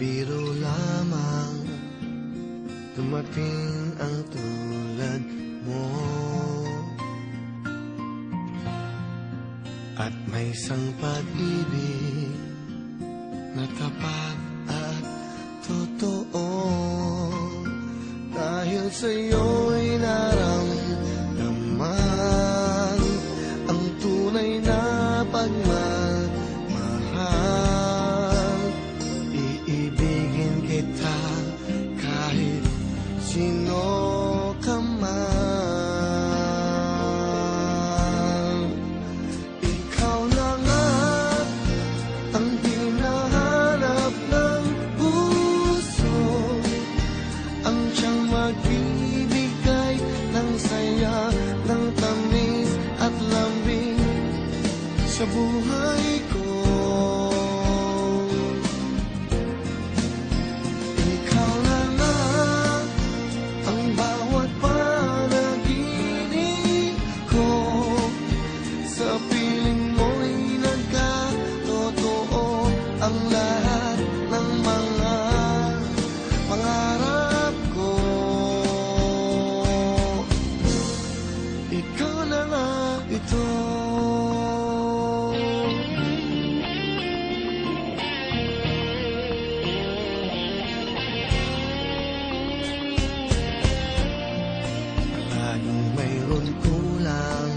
biro lamang dumating ang tulad mo. At may isang pag-ibig na tapat at totoo. Dahil sa'yo'y naramdaman ang tunay na pagmamahal. Iibigin kita kahit sino ka man. Ikaw na nga ang hinahanap ng puso, ang siyang magbibigay ng saya, ng tamis at lambing sa buhay ko. Ikaw na nga ang bawat panaginip ko, sa piling mo'y nagkatotoo ang lahat ng mga pangarap ko. Ikaw na nga ito. Laging mayroon kulang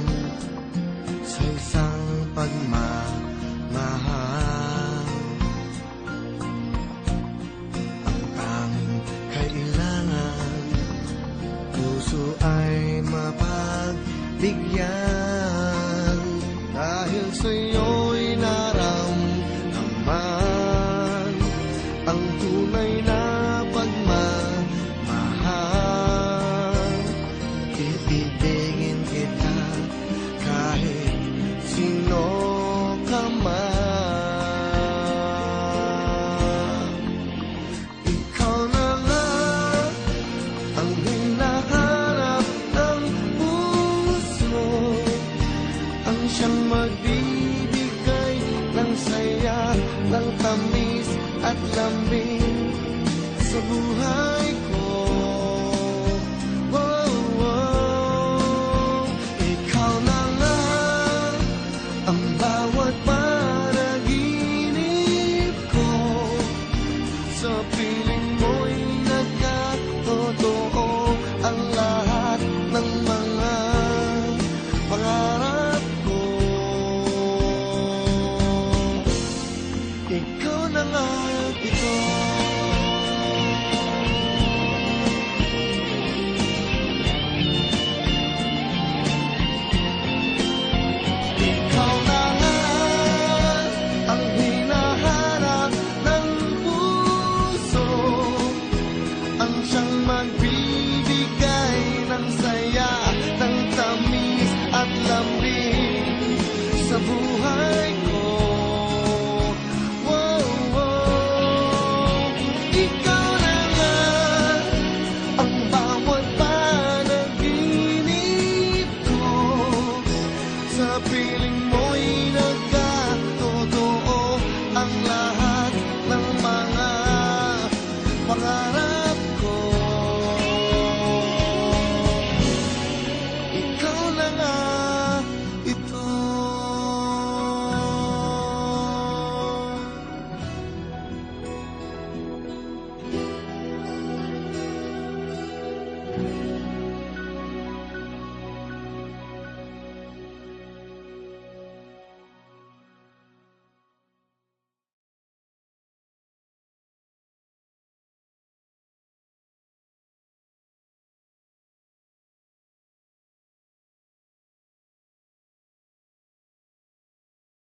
sa isang pagmamahal. Ang tanging kailangan, puso ay mapagbigyan. Dahil sa'yo'y naramdaman ang tunay na pagmamahal. Iibigin kita kahit sino ka man. Ikaw na nga ang hinahanap ng puso, ang siyang magbibigay ng saya, ng tamis at lambing sa buhay ko. Oh, oh. Ikaw na nga ang bawat panaginip ko, sa piling mo'y nagkatotoo ang lahat ng mga pangarap ko. Ikaw na nga ito.